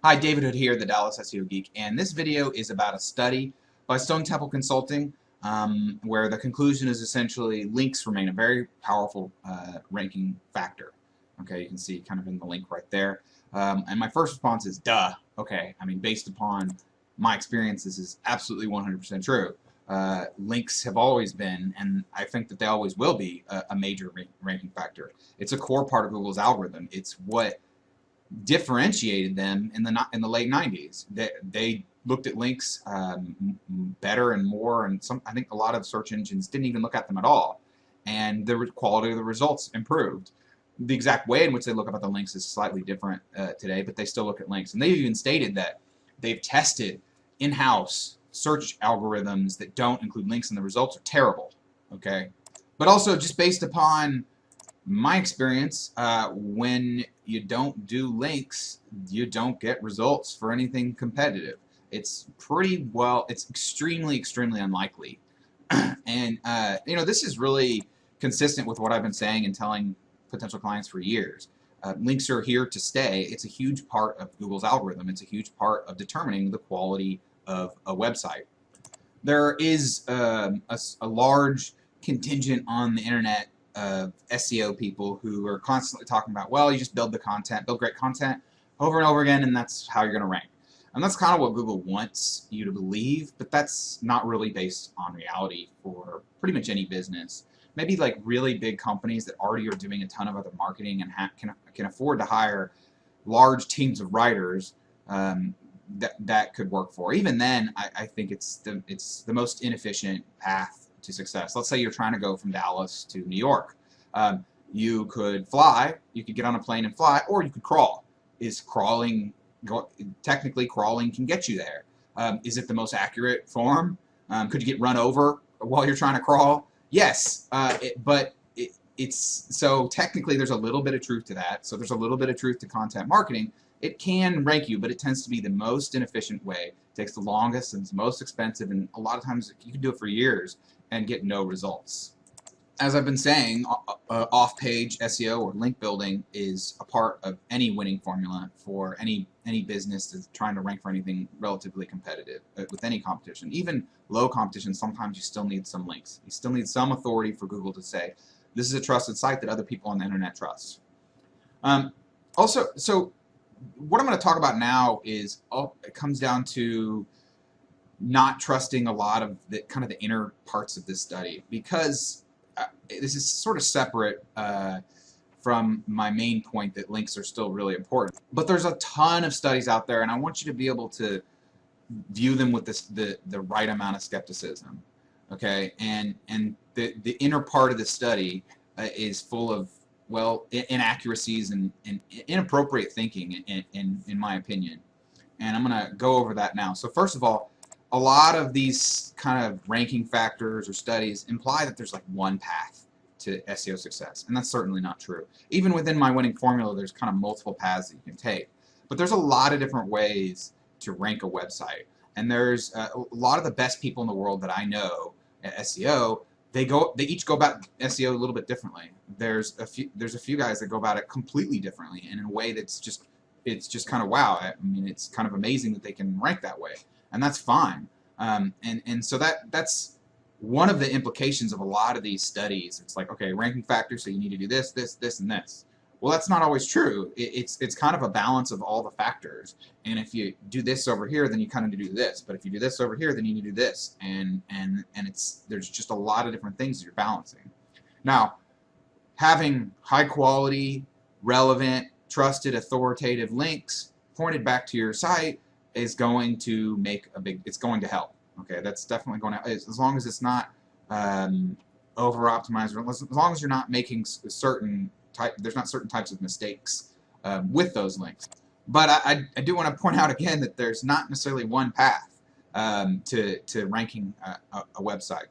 Hi, David Hood here, the Dallas SEO Geek, and this video is about a study by Stone Temple Consulting where the conclusion is essentially links remain a very powerful ranking factor. Okay, you can see kind of in the link right there. And my first response is, duh. Okay, I mean, based upon my experience, this is absolutely 100% true. Links have always been, and I think that they always will be, a major ranking factor. It's a core part of Google's algorithm. It's what differentiated them in the late 90s. They looked at links better and more, and I think a lot of search engines didn't even look at them at all, and the quality of the results improved. The exact way in which they look at the links is slightly different today, but they still look at links, and they've even stated that they've tested in-house search algorithms that don't include links, and the results are terrible. Okay, but also just based upon my experience, when you don't do links, you don't get results for anything competitive. It's extremely, extremely unlikely. And this is really consistent with what I've been saying and telling potential clients for years. Links are here to stay. It's a huge part of Google's algorithm. It's a huge part of determining the quality of a website. There is a large contingent on the internet of SEO people who are constantly talking about, well, you just build the content, build great content over and over again, and that's how you're going to rank. And that's kind of what Google wants you to believe, but that's not really based on reality for pretty much any business. Maybe like really big companies that already are doing a ton of other marketing and can afford to hire large teams of writers that could work for. Even then, I think it's the most inefficient path to success. Let's say you're trying to go from Dallas to New York. You could fly, you could get on a plane and fly, or you could crawl. Technically crawling can get you there. Is it the most accurate form? Could you get run over while you're trying to crawl? Yes, so technically there's a little bit of truth to that. So there's a little bit of truth to content marketing. It can rank you, but it tends to be the most inefficient way. It takes the longest and it's most expensive, and a lot of times you can do it for years and get no results. As I've been saying, off-page SEO or link building is a part of any winning formula for any business that's trying to rank for anything relatively competitive with any competition. Even low competition, sometimes you still need some links. You still need some authority for Google to say, this is a trusted site that other people on the internet trust. So what I'm going to talk about now is it comes down to not trusting a lot of the kind of the inner parts of this study, because this is sort of separate from my main point that links are still really important. But there's a ton of studies out there, and I want you to be able to view them with the right amount of skepticism. Okay, and the inner part of the study is full of, well, inaccuracies and inappropriate thinking, in my opinion. And I'm going to go over that now. So first of all, a lot of these kind of ranking factors or studies imply that there's like one path to SEO success, and that's certainly not true. Even within my winning formula, there's kind of multiple paths that you can take. But there's a lot of different ways to rank a website, and there's a lot of the best people in the world that I know at SEO. They each go about SEO a little bit differently. There's a few guys that go about it completely differently, and in a way that's just kind of wow. I mean, it's kind of amazing that they can rank that way, and that's fine. And so that's one of the implications of a lot of these studies. It's like, okay, ranking factors, so you need to do this, this, this, and this. Well, that's not always true. It's kind of a balance of all the factors. And if you do this over here, then you kind of need to do this. But if you do this over here, then you need to do this. And there's just a lot of different things that you're balancing. Now, having high quality, relevant, trusted, authoritative links pointed back to your site is going to it's going to help. Okay, that's definitely going to, as long as it's not over optimized, or as long as you're not making there's not certain types of mistakes with those links. But I do want to point out again that there's not necessarily one path to ranking a website.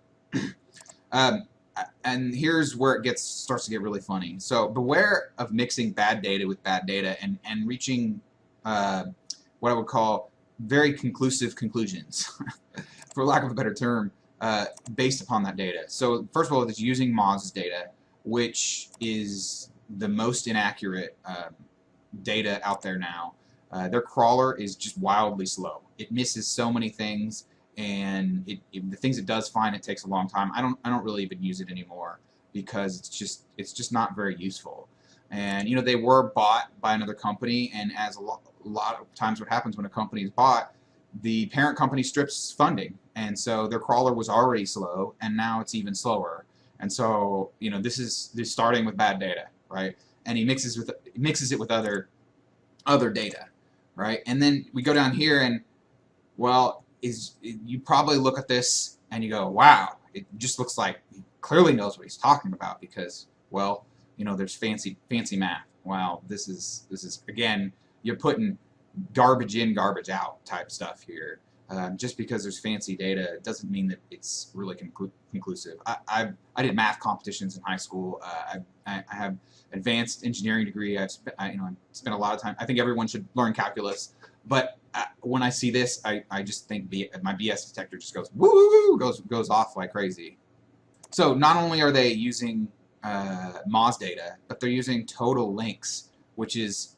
And here's where it starts to get really funny. So beware of mixing bad data with bad data and reaching what I would call very conclusive conclusions, for lack of a better term, based upon that data. So first of all, it's using Moz's data, which is the most inaccurate data out there now. their crawler is just wildly slow. It misses so many things, and the things it does find, it takes a long time. I don't really even use it anymore because it's just not very useful. And you know, they were bought by another company, and as a lot of times what happens when a company is bought, the parent company strips funding, and so their crawler was already slow, and now it's even slower. And so, you know, this is starting with bad data, right? And he mixes it with other data, right? And then we go down here, and well, you probably look at this and you go, wow, it just looks like he clearly knows what he's talking about because, well, you know, there's fancy math. Wow, this is again, you're putting garbage in, garbage out type stuff here. Just because there's fancy data doesn't mean that it's really conclusive. I did math competitions in high school. I have advanced engineering degree. I spent a lot of time. I think everyone should learn calculus. But when I see this, I just think my BS detector just goes woo, goes off like crazy. So not only are they using Moz data, but they're using total links, which is,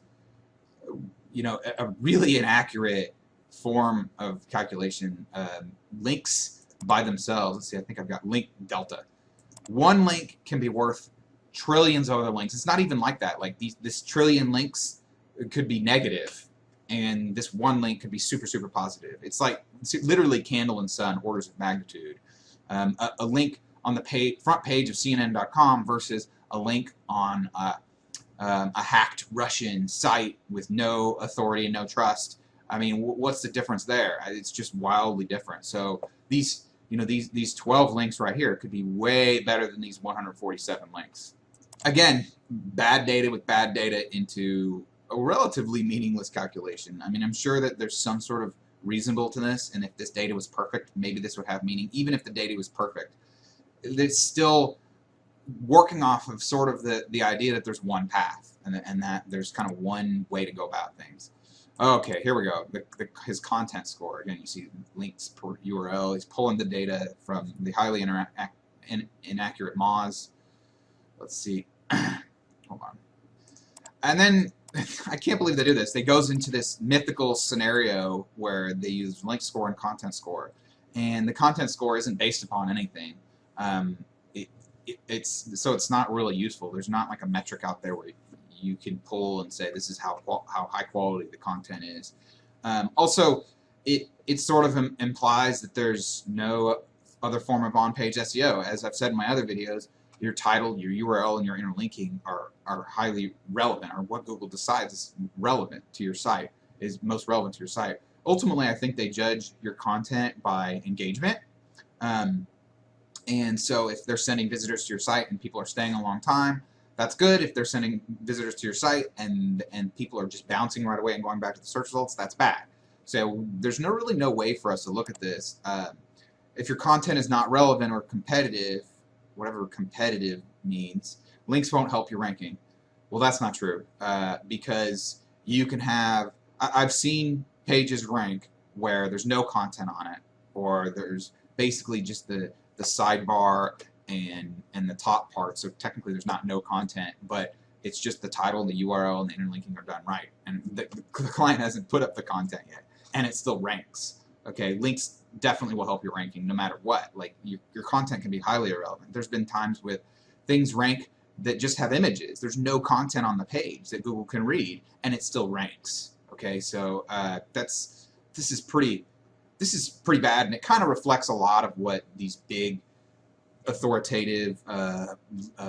you know, a really inaccurate form of calculation. Links by themselves, let's see, I think I've got link delta. One link can be worth trillions of other links. It's not even like that. Like this trillion links could be negative, and this one link could be super, super positive. It's literally candle and sun orders of magnitude. A link on the front page of CNN.com versus a link on a hacked Russian site with no authority and no trust. I mean, what's the difference there? It's just wildly different. So these 12 links right here could be way better than these 147 links. Again, bad data with bad data into a relatively meaningless calculation. I mean, I'm sure that there's some sort of reasonable to this, and if this data was perfect, maybe this would have meaning. Even if the data was perfect, it's still working off of sort of the idea that there's one path and that there's kind of one way to go about things. Okay, here we go. His content score. Again, you see links per URL. He's pulling the data from the highly inaccurate Moz. Let's see. Hold on. And then, I can't believe they do this. They goes into this mythical scenario where they use link score and content score. And the content score isn't based upon anything. It's not really useful. There's not like a metric out there where you can pull and say this is how high quality the content is. Also, it sort of implies that there's no other form of on-page SEO. As I've said in my other videos, your title, your URL, and your interlinking are highly relevant, or what Google decides is relevant to your site, is most relevant to your site. Ultimately, I think they judge your content by engagement. And so if they're sending visitors to your site and people are staying a long time, that's good. If they're sending visitors to your site and people are just bouncing right away and going back to the search results, that's bad. So there's really no way for us to look at this. If your content is not relevant or competitive, whatever competitive means, links won't help your ranking. Well, that's not true, because you can have, I've seen pages rank where there's no content on it, or there's basically just the sidebar and the top part, so technically there's no content, but it's just the title, the URL, and the interlinking are done right, and the client hasn't put up the content yet, and it still ranks. Okay, links definitely will help your ranking no matter what. Like your content can be highly irrelevant. There's been times with things rank that just have images. There's no content on the page that Google can read, and it still ranks. Okay, so this is pretty bad, and it kind of reflects a lot of what these big authoritative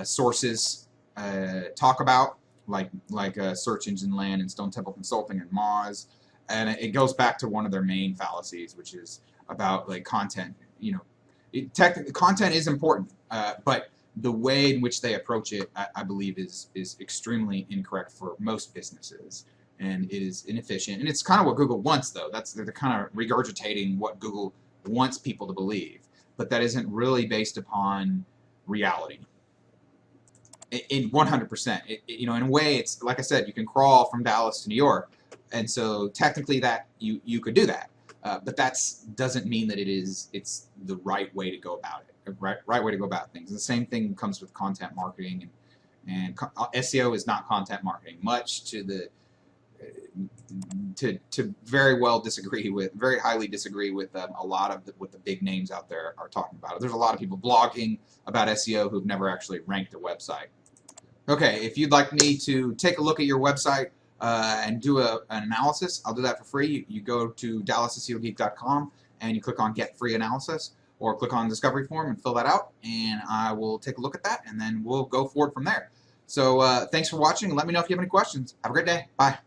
sources talk about, like Search Engine Land and Stone Temple Consulting and Moz, and it goes back to one of their main fallacies, which is about like content. You know, content is important, but the way in which they approach it, I believe, is extremely incorrect for most businesses, and it is inefficient. And it's kind of what Google wants, though. They're kind of regurgitating what Google wants people to believe, but that isn't really based upon reality. In 100%, you know, in a way, it's like I said, you can crawl from Dallas to New York, and so technically that you could do that, but that doesn't mean that it's the right way to go about it, right way to go about things. And the same thing comes with content marketing, and SEO is not content marketing, much to the to very well disagree with, very highly disagree with a lot of what the big names out there are talking about. There's a lot of people blogging about SEO who've never actually ranked a website. Okay, if you'd like me to take a look at your website and do an analysis, I'll do that for free. You go to DallasSEOGeek.com and you click on Get Free Analysis, or click on Discovery Form and fill that out, and I will take a look at that, and then we'll go forward from there. So thanks for watching. Let me know if you have any questions. Have a great day. Bye.